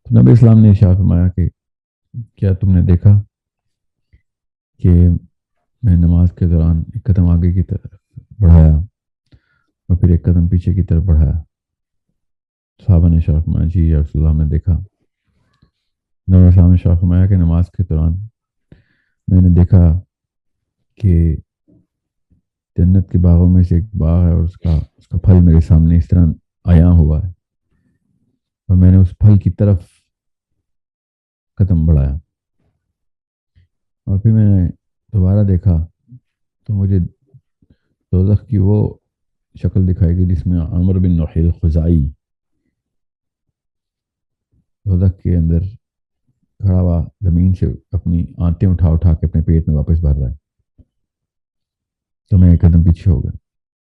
تو نبی اسلام نے ارشاد فرمایا کہ کیا تم نے دیکھا کہ میں نماز کے دوران ایک قدم آگے کی طرف بڑھایا اور پھر ایک قدم پیچھے کی طرف بڑھایا؟ صحابہ نے ارشاد فرمایا جی یا رسول اللہ ہم نے دیکھا۔ نبی اسلام نے ارشاد فرمایا کہ نماز کے دوران میں نے دیکھا کہ جنت کے باغوں میں سے ایک باغ ہے اور اس کا پھل میرے سامنے اس طرح عیاں ہوا ہے، اور میں نے اس پھل کی طرف قدم بڑھایا، اور پھر میں نے دوبارہ دیکھا تو مجھے دوزخ کی وہ شکل دکھائی گئی جس میں عامر بن نحیل خزائی دوزخ کے اندر کھڑا ہوا زمین سے اپنی آنتیں اٹھا اٹھا کے اپنے پیٹ میں واپس بھر رہا ہے۔ تو میں ایک قدم پیچھے ہو گیا۔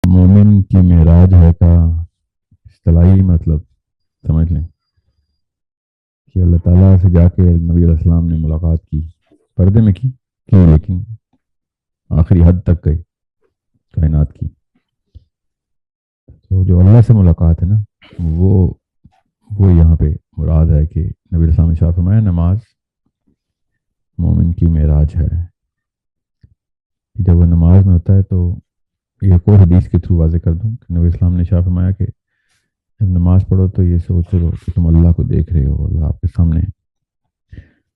مومن کی معراج ہے کا اصطلاحی مطلب سمجھ لیں کہ اللہ تعالیٰ سے جا کے نبی علیہ السلام نے ملاقات کی، پردے میں کی لیکن آخری حد تک گئی کائنات کی۔ تو جو اللہ سے ملاقات ہے نا، وہ وہ یہاں پہ مراد ہے کہ نبی علیہ السلام نے ارشاد فرمایا نماز مومن کی معراج ہے۔ جب وہ نماز میں ہوتا ہے تو یہ ایک اور حدیث کے تھرو واضح کر دوں کہ نبی اسلام نے ارشاد فرمایا کہ جب نماز پڑھو تو یہ سوچ لو کہ تم اللہ کو دیکھ رہے ہو، اللہ آپ کے سامنے۔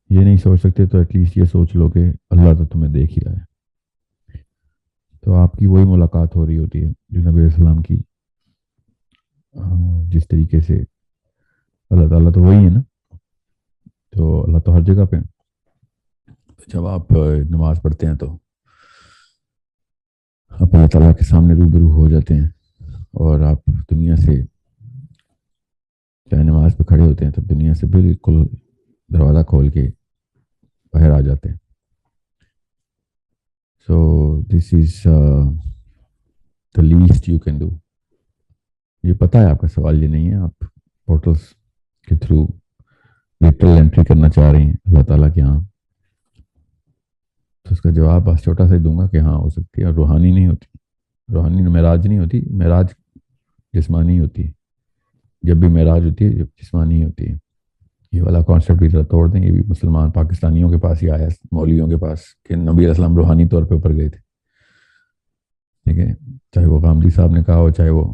یہ نہیں سوچ سکتے تو ایٹ لیسٹ یہ سوچ لو کہ اللہ تو تمہیں دیکھ ہی رہا ہے۔ تو آپ کی وہی ملاقات ہو رہی ہوتی ہے جو نبی علیہ السلام کی جس طریقے سے اللہ تعالیٰ تو وہی ہے نا، تو اللہ تو ہر جگہ پہ۔ جب آپ نماز پڑھتے ہیں تو آپ اللہ تعالیٰ کے سامنے روبرو ہو جاتے ہیں، اور آپ دنیا سے چاہے نماز پہ کھڑے ہوتے ہیں تو دنیا سے بالکل دروازہ کھول کے باہر آ جاتے ہیں۔ So this is the least you can do. یہ پتہ ہے آپ کا سوال یہ نہیں ہے، آپ پورٹلس کے تھرو لٹرل انٹری کرنا چاہ رہے ہیں اللہ تعالیٰ کے ہاں، تو اس کا جواب بس چھوٹا سا ہی دوں گا کہ ہاں ہو سکتی ہے، اور روحانی نہیں ہوتی، روحانی معراج نہیں ہوتی، معراج جسمانی ہوتی ہے۔ جب بھی معراج ہوتی ہے جب جسمانی ہوتی ہے۔ یہ والا کانسیپٹ بھی ذرا توڑ دیں، یہ بھی مسلمان پاکستانیوں کے پاس ہی آیا، مولویوں کے پاس، کہ نبی علیہ السلام روحانی طور پہ اوپر گئے تھے، ٹھیک ہے؟ چاہے وہ غامدی صاحب نے کہا ہو، چاہے وہ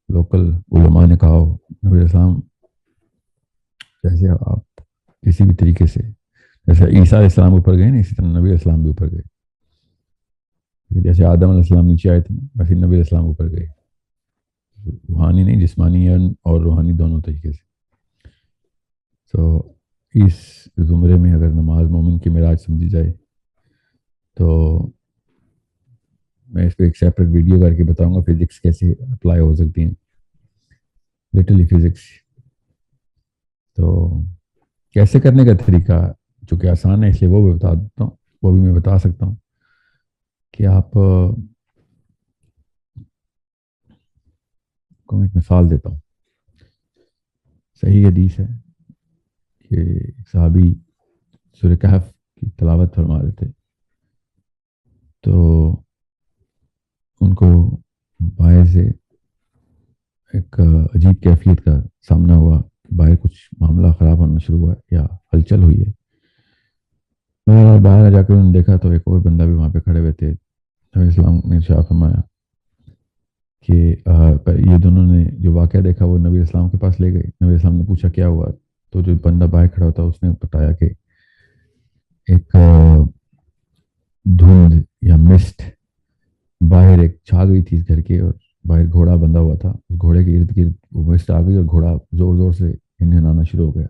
لوکل علماء نے کہا ہو، نبی علیہ السلام جیسے آپ کسی بھی طریقے سے، جیسے عیسیٰ علیہ السلام اوپر گئے نا، اسی طرح نبی علیہ السلام بھی اوپر گئے۔ جیسے آدم علیہ السلام نیچے آئے تھے ویسے نبی علیہ السلام اوپر گئے، روحانی نہیں، جسمانی اور روحانی دونوں طریقے سے۔ تو اس زمرے میں اگر نماز مومن کی معراج سمجھی جائے تو میں اس پہ ایک سیپریٹ ویڈیو کر کے بتاؤں گا فزکس کیسے اپلائی ہو سکتی ہیں، لٹرلی فزکس۔ تو کیسے کرنے کا طریقہ جو کہ آسان ہے اس لیے وہ بھی بتا دیتا ہوں، وہ بھی میں بتا سکتا ہوں کہ آپ کو ایک مثال دیتا ہوں۔ صحیح حدیث ہے کہ ایک صحابی سورہ کہف کی تلاوت فرما رہے تھے، تو ان کو باہر سے ایک عجیب کیفیت کا سامنا ہوا، باہر کچھ معاملہ خراب ہونا شروع ہوا یا ہلچل ہوئی ہے۔ باہر جا کر انہوں نے دیکھا تو ایک اور بندہ بھی وہاں پہ کھڑے ہوئے تھے۔ نبی اسلام نے ارشاد فرمایا کہ یہ دونوں نے جو واقعہ دیکھا وہ نبی اسلام کے پاس لے گئے۔ نبی اسلام نے پوچھا کیا ہوا، تو جو بندہ باہر کھڑا ہوتا اس نے بتایا کہ ایک دھند یا مسٹ باہر ایک چھا گئی تھی اس گھر کے، اور باہر گھوڑا بندھا ہوا تھا، اس گھوڑے کے ارد گرد وہ مسٹ آ گئی اور گھوڑا زور زور سے ہنہنانا شروع ہو گیا۔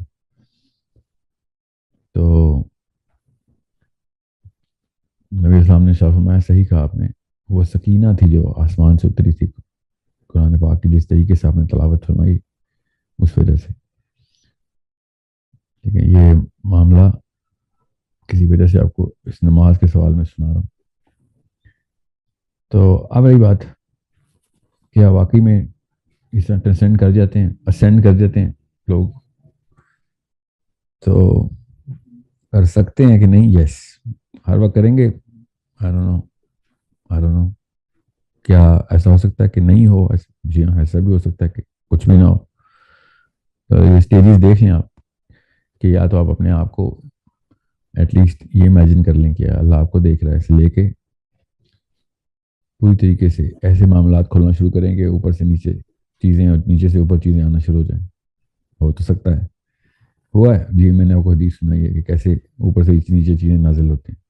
تو نبی اسلام نے شاہ فرمایا صحیح کہا آپ نے، وہ سکینہ تھی جو آسمان سے اتری تھی قرآن پاک کی، جس طریقے سے آپ نے تلاوت فرمائی اس وجہ سے، ٹھیک ہے؟ یہ معاملہ کسی وجہ سے آپ کو اس نماز کے سوال میں سنا رہا ہوں۔ تو اب رہی بات کیا واقعی میں اس طرح ٹرانسینڈ کر جاتے ہیں، اسینڈ کر جاتے ہیں لوگ، تو کر سکتے ہیں کہ نہیں؟ یس، ہر وقت کریں گے؟ آئی ڈونٹ نو، کیا ایسا ہو سکتا ہے کہ نہیں ہو؟ جی ہاں، ایسا بھی ہو سکتا ہے کہ کچھ بھی نہ ہو۔ تو یہ اسٹیجز دیکھ لیں آپ کہ یا تو آپ اپنے آپ کو ایٹ لیسٹ یہ امیجن کر لیں کہ اللہ آپ کو دیکھ رہا ہے، اسے لے کے پوری طریقے سے ایسے معاملات کھولنا شروع کریں کہ اوپر سے نیچے چیزیں اور نیچے سے اوپر چیزیں آنا شروع ہو جائیں. ہو تو سکتا ہے، ہوا ہے جی. میں نے آپ کو حدیث سنائی ہے کہ کیسے اوپر سے نیچے چیزیں نازل ہوتی ہیں.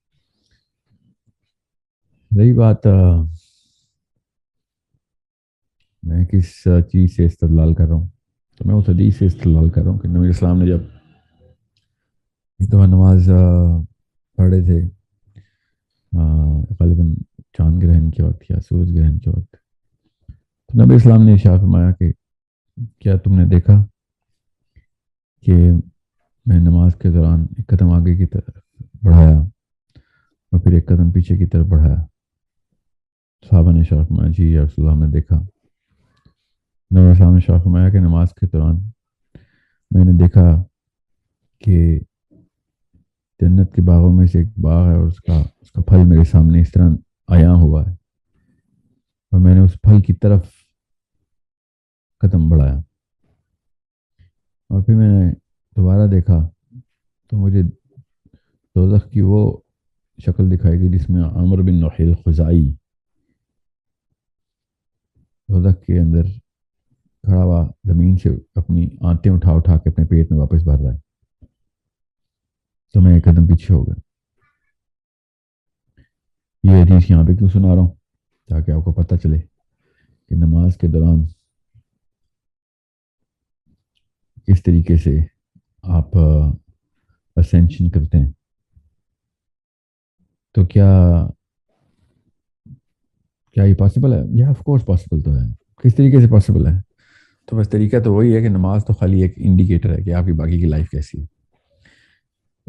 رہی بات میں کس چیز سے استدلال کر رہا ہوں، تو میں اس حدیث سے استدلال کر رہا ہوں کہ نبی اسلام نے جب ایک دفعہ نماز پڑھے تھے غالباً چاند گرہن کے وقت یا سورج گرہن کے وقت، تو نبی اسلام نے ارشاد فرمایا کہ کیا تم نے دیکھا کہ میں نماز کے دوران ایک قدم آگے کی طرف بڑھایا اور پھر ایک قدم پیچھے کی طرف بڑھایا؟ صحابہ نے ارشاد فرمایا جی یا رسول اللہ ہم نے دیکھا. نبی اسلام نے ارشاد فرمایا کہ نماز کے دوران میں نے دیکھا کہ جنت کے باغوں میں سے ایک باغ ہے اور اس کا پھل میرے سامنے اس طرح عیاں ہوا ہے، اور میں نے اس پھل کی طرف قدم بڑھایا اور پھر میں نے دوبارہ دیکھا تو مجھے دوزخ کی وہ شکل دکھائی گئی جس میں عامر بن نحیل خزائی دوزخ کے اندر کھڑا ہوا زمین سے اپنی آنتیں اٹھا اٹھا کے اپنے پیٹ میں واپس بھر رہا ہے. تو میں ایک قدم پیچھے ہو گیا. یہ حدیث یہاں پہ کیوں سنا رہا ہوں؟ تاکہ آپ کو پتہ چلے کہ نماز کے دوران کس طریقے سے آپ اسینشن کرتے ہیں. تو کیا یہ پاسبل ہے؟ یا آف کورس پاسبل تو ہے. کس طریقے سے پاسبل ہے؟ تو بس طریقہ تو وہی ہے کہ نماز تو خالی ایک انڈیکیٹر ہے کہ آپ کی باقی کی لائف کیسی ہے.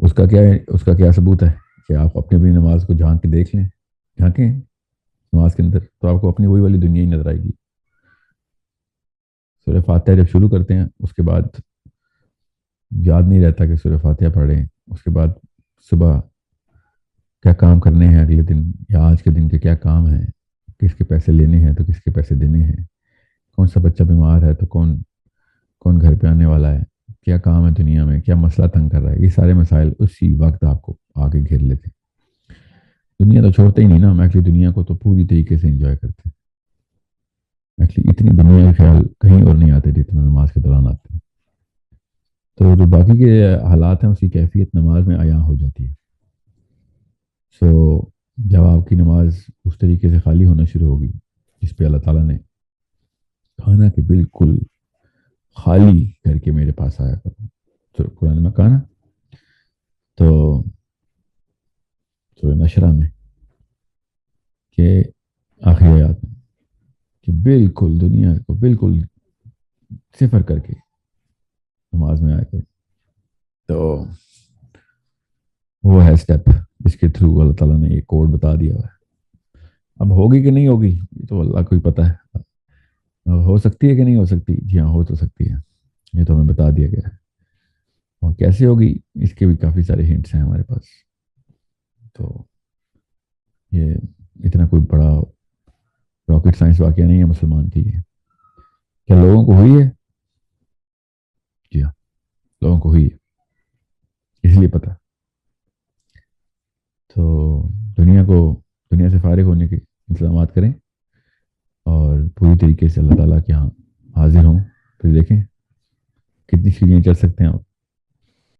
اس کا کیا ثبوت ہے کہ آپ اپنی اپنی نماز کو جھانک کے دیکھ لیں، جھانکیں نماز کے اندر تو آپ کو اپنی وہی والی دنیا ہی نظر آئے گی. سورہ فاتحہ جب شروع کرتے ہیں اس کے بعد یاد نہیں رہتا کہ سورہ فاتحہ پڑھیں. اس کے بعد صبح کیا کام کرنے ہیں اگلے دن یا آج کے دن کے کیا کام ہیں، کس کے پیسے لینے ہیں تو کس کے پیسے دینے ہیں، کون سا بچہ بیمار ہے تو کون گھر پہ آنے والا ہے، کیا کام ہے دنیا میں، کیا مسئلہ تنگ کر رہا ہے. یہ سارے مسائل اسی وقت آپ کو آگے گھیر لیتے ہیں. دنیا تو چھوڑتے ہی نہیں نا. ہم ایکچولی دنیا کو تو پوری طریقے سے انجوائے کرتے ہیں. ایکچولی اتنی دنیا کے خیال کہیں اور نہیں آتے جتنا نماز کے دوران آتے ہیں. تو جو باقی کے حالات ہیں اس کی کیفیت نماز میں عیاں ہو جاتی ہے. سو جب آپ کی نماز اس طریقے سے خالی ہونا شروع ہوگی جس پہ اللہ تعالیٰ نے کہا کہ بالکل خالی کر کے میرے پاس آیا کرو، تو قرآن میں کہا نا، تو سورہ نشرہ میں کہ آخری آیات میں کہ بالکل دنیا کو بالکل صفر کر کے نماز میں آیا کرے. تو وہ ہے اسٹیپ جس کے تھرو اللہ تعالیٰ نے یہ کوڈ بتا دیا ہے. اب ہوگی کہ نہیں ہوگی یہ تو اللہ کو ہی پتہ ہے. ہو سکتی ہے کہ نہیں ہو سکتی؟ جی ہاں ہو تو سکتی ہے. یہ تو ہمیں بتا دیا گیا ہے. اور کیسے ہوگی اس کے بھی کافی سارے ہنٹس ہیں ہمارے پاس. تو یہ اتنا کوئی بڑا راکٹ سائنس واقعہ نہیں ہے مسلمان کے لیے. کیا لوگوں کو ہوئی ہے؟ جی ہاں لوگوں کو ہوئی ہے، اس لیے پتہ. تو دنیا سے فارغ ہونے کے انتظامات کریں اور پوری طریقے سے اللہ تعالیٰ کے یہاں حاضر ہوں. پھر دیکھیں کتنی سیڑھیاں چڑھ سکتے ہیں آپ.